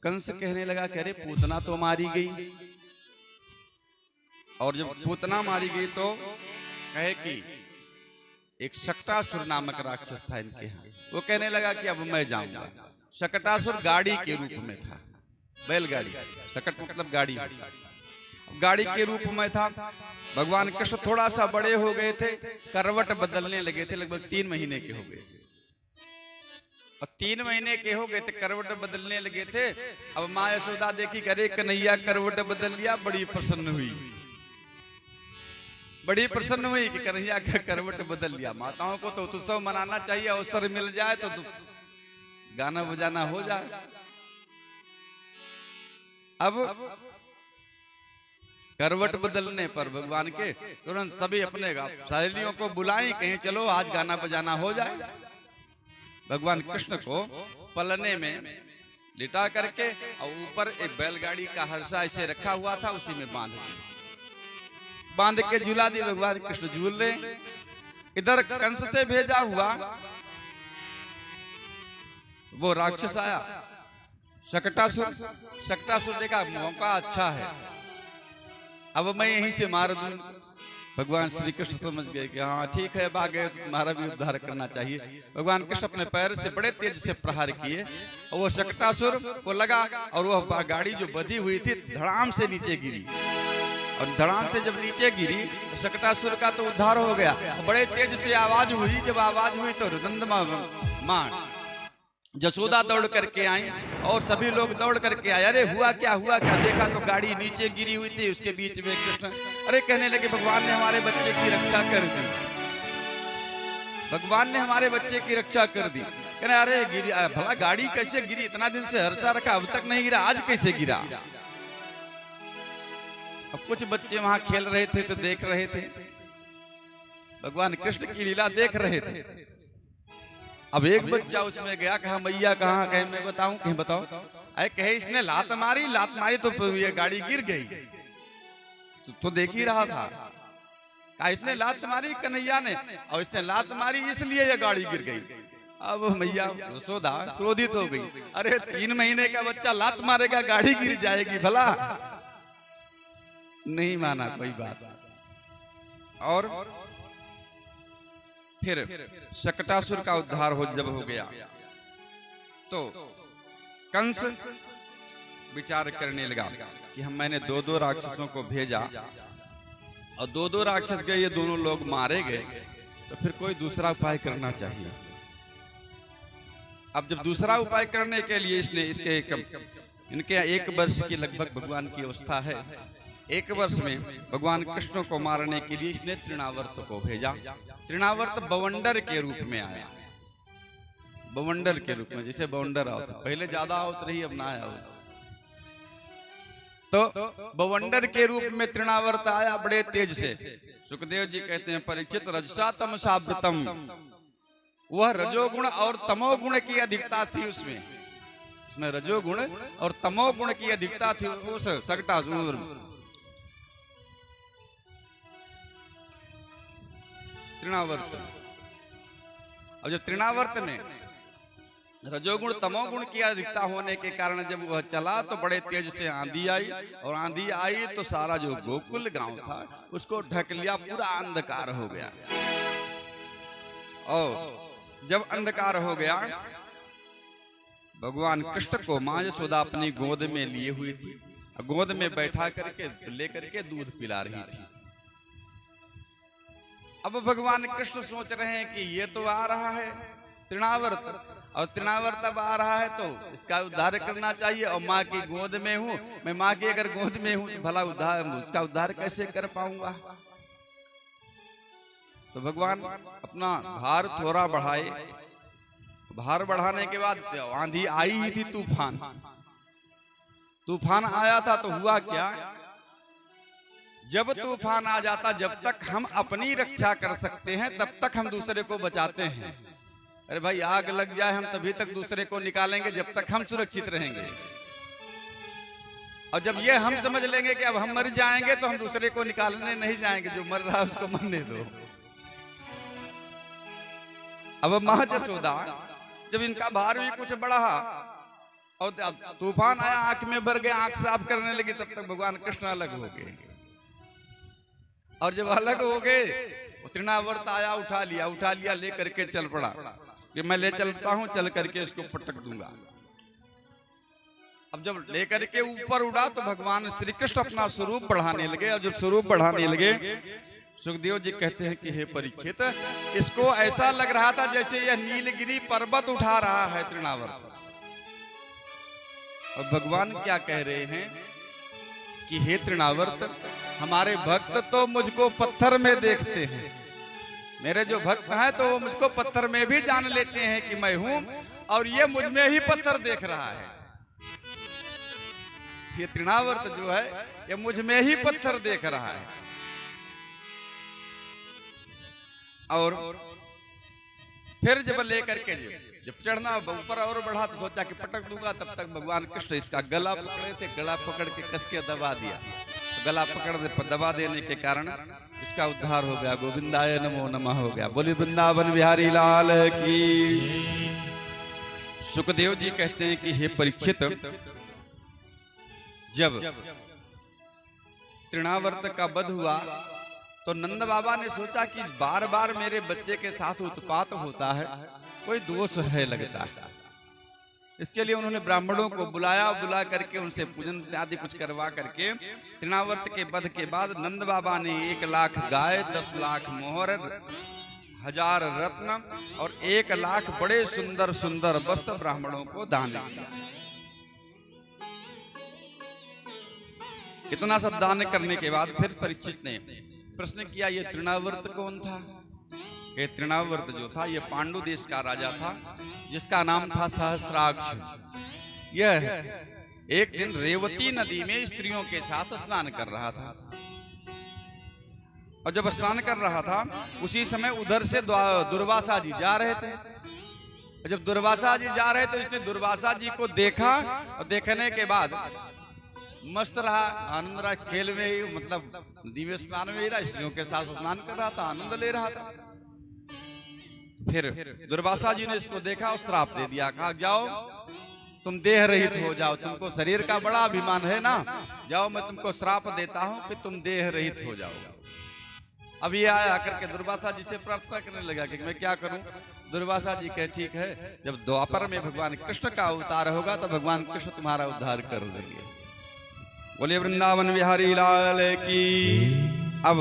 कंस कहने लगा कि अरे पूतना तो मारी गई, और जब पूतना मारी गई तो कहे कि एक शकटासुर नामक राक्षस था इनके यहाँ, वो कहने लगा कि अब मैं जाऊंगा। शकटासुर गाड़ी के रूप में था, बैलगाड़ी, शकट मतलब गाड़ी, गाड़ी के रूप में था। भगवान कृष्ण थोड़ा सा बड़े हो गए थे, करवट बदलने लगे थे, लगभग 3 महीने के हो गए थे, और 3 महीने के हो गए थे, करवट बदलने लगे थे। अब माँ यशोदा देखी, अरे कन्हैया करवट बदल लिया, बड़ी प्रसन्न हुई, बड़ी प्रसन्न हुई कि कन्हैया का करवट बदल लिया। माताओं को तो उत्सव मनाना चाहिए, अवसर मिल जाए तो गाना बजाना हो जाए। अब करवट बदलने पर भगवान के तुरंत सभी अपने सहेलियों को बुलाएं, कहें चलो आज गाना बजाना हो जाए। भगवान कृष्ण को पलने में लिटा करके और ऊपर एक बैलगाड़ी का हर्षा ऐसे रखा हुआ था, उसी में बांध के झूला दी। भगवान कृष्ण झूल रहे। इधर कंस से भेजा हुआ वो राक्षस आया, शकटासुर। शकटासुर देखा मौका अच्छा है, अब मैं यहीं से मार दूं। भगवान श्री कृष्ण समझ गए कि हाँ ठीक है, भागे, तुम्हारा भी उद्धार करना चाहिए। भगवान कृष्ण अपने पैर से बड़े तेज से प्रहार किए और वो शकटासुर को लगा, और वह गाड़ी जो बधी हुई थी धड़ाम से नीचे गिरी, और धड़ाम से जब नीचे गिरी तो शकटासुर का तो उद्धार हो गया। बड़े तेज से आवाज हुई, जब आवाज हुई तो रुदंदमा मां जसोदा दौड़ करके आई, और सभी लोग दौड़ करके आए। अरे हुआ क्या देखा तो गाड़ी नीचे गिरी हुई थी, उसके बीच में कृष्ण। अरे कहने लगे भगवान ने हमारे बच्चे की रक्षा कर दी, भगवान ने हमारे बच्चे की रक्षा कर दी। कहने अरे गिरी, भला गाड़ी कैसे गिरी, इतना दिन से हर्षा रखा अब तक नहीं गिरा, आज कैसे गिरा। अब कुछ बच्चे वहां खेल रहे थे तो देख रहे थे, भगवान कृष्ण की लीला देख रहे थे। अब एक बच्चा उसमें गया, कहा मैया कहाँ, कहे मैं बताऊं, कहीं बताओ। अरे कहे इसने लात मारी तो ये गाड़ी गिर गई, तो देख ही रहा था। कहा इसने लात मारी कन्हैया ने, और इसने लात मारी इसलिए ये गाड़ी गिर गई। अब मैया यशोदा क्रोधित हो गई, अरे 3 महीने का बच्चा लात मारेगा गाड़ी गिर जाएगी, भला नहीं माना कोई बात। और फिर शकटासुर का उद्धार जब हो गया तो कंस विचार करने लगा कि मैंने 2-2 राक्षसों को भेजा, और 2-2 राक्षस गए, ये दोनों लोग मारे गए, तो फिर कोई दूसरा उपाय करना चाहिए। अब जब दूसरा उपाय करने के लिए इनके 1 वर्ष की लगभग भगवान की अवस्था है, 1 वर्ष में भगवान कृष्ण को मारने के लिए इसने तृणावर्त को भेजा। तृणावर्त बवंडर के रूप में आया, बवंडर के रूप में, जैसे बवंडर आवत, पहले ज्यादा आवत रही, अब ना आया। तो बवंडर के रूप में तृणावर्त आया बड़े तेज से। सुखदेव जी कहते हैं परीक्षित रजसा तमसावृतम, वह रजोगुण और तमोगुण की अधिकता थी उसमें रजोगुण और तमोगुण की अधिकता थी उस शकटासुर। तृणावर्त, अब जब तृणावर्त में रजोगुण तमोगुण की अधिकता होने के कारण जब वह चला तो बड़े तेज से आंधी आई, और आंधी आई तो सारा जो गोकुल गांव था उसको ढक लिया, पूरा अंधकार हो गया। और जब अंधकार हो गया, भगवान कृष्ण को मां यशोदा अपनी गोद में लिए हुई थी, गोद में बैठा करके लेकर के दूध पिला रही थी। अब भगवान कृष्ण सोच रहे हैं कि ये तो आ रहा है तृणावर्त, और तृणावर्त अब आ रहा है तो इसका उद्धार करना चाहिए, और माँ की गोद में हूँ मैं, माँ की अगर गोद में हूँ तो भला उसका उद्धार कैसे कर पाऊंगा। तो भगवान अपना भार थोड़ा बढ़ाए, भार बढ़ाने के बाद आंधी आई ही थी, तूफान आया था। तो हुआ क्या, जब तूफान आ जाता, जब तक हम अपनी रक्षा कर सकते हैं तब तक हम दूसरे को बचाते हैं। अरे भाई आग लग जाए हम तभी तक दूसरे को निकालेंगे जब तक हम सुरक्षित रहेंगे, और जब ये हम समझ लेंगे कि अब हम मर जाएंगे तो हम दूसरे को निकालने नहीं जाएंगे, जो मर रहा है उसको मरने दो। अब मां यशोदा जब इनका भार भी कुछ बढ़ा और तूफान आया, आंख में भर गए, आंख साफ करने लगी, तब तक भगवान कृष्ण अलग हो गए। और जब अलग हो गए, तृणावर्त आया, उठा लिया, ले करके चल पड़ा कि मैं ले चलता हूं, चल करके इसको पटक दूंगा। अब जब लेकर के ऊपर उड़ा तो भगवान श्री कृष्ण अपना स्वरूप बढ़ाने लगे। और जब स्वरूप बढ़ाने लगे, सुखदेव जी कहते हैं कि हे परीक्षित, इसको ऐसा लग रहा था जैसे यह नीलगिरी पर्वत उठा रहा है तृणावर्त। और भगवान क्या कह रहे हैं कि हे तृणावर्त, हमारे भक्त तो मुझको पत्थर में देखते हैं, मेरे जो भक्त हैं तो वो मुझको पत्थर में भी जान लेते हैं कि मैं हूं, और ये मुझ में ही पत्थर देख रहा है। ये तृणावर्त जो है ये मुझ में ही पत्थर देख रहा है। और फिर जब लेकर के जब चढ़ना ऊपर और बढ़ा तो सोचा कि पटक दूंगा, तब तक भगवान कृष्ण इसका गला पकड़े थे, गला पकड़ के कस के दबा दिया। गला पकड़ दबा देने के कारण इसका उद्धार हो गया। गोविंदाय नमो नमः हो गया। बोली वृंदावन बिहारी लाल की। सुखदेव जी कहते हैं कि हे परीक्षित, जब तृणावर्त का वध हुआ तो नंद बाबा ने सोचा कि बार बार मेरे बच्चे के साथ उत्पात होता है, कोई दोष है लगता है। इसके लिए उन्होंने ब्राह्मणों को बुलाया, बुला करके उनसे पूजन आदि कुछ करवा करके तृणावर्त के वध के बाद नंद बाबा ने 1 लाख गाय, 10 लाख मोहर, 1000 रत्न और 1 लाख बड़े सुंदर सुंदर वस्त्र ब्राह्मणों को दान किया। इतना सब दान करने के बाद फिर परीक्षित ने प्रश्न किया, ये तृणावर्त कौन था? ये तृणावर्त जो था ये पांडु देश का राजा था, जिसका नाम था सहस्राक्ष। यह एक दिन रेवती नदी में स्त्रियों के साथ स्नान कर रहा था। और जब स्नान कर रहा था उसी समय उधर से दुर्वासा जी जा रहे थे। जब दुर्वासा जी जा रहे तो इसने दुर्वासा जी को देखा, और देखने के बाद मस्त रहा, आनंद रहा, खेल में ही, मतलब नदी में स्नान में ही रहा, स्त्रियों के साथ स्नान कर रहा था, आनंद ले रहा था। फिर दुर्वासा जी ने इसको देखा और श्राप दे दिया, कहा जाओ तुम देह रहित हो जाओ, तुमको शरीर का बड़ा अभिमान है ना, जाओ मैं तुमको श्राप देता हूं कि तुम देह रहित हो जाओ। अब ये आया करके दुर्वासा जी से प्रार्थना करने लगा कि मैं क्या करूं। दुर्वासा जी कहे ठीक है, जब द्वापर में भगवान कृष्ण का अवतार होगा तो भगवान कृष्ण तुम्हारा उद्धार कर देंगे। बोले वृंदावन बिहारी लाल की। अब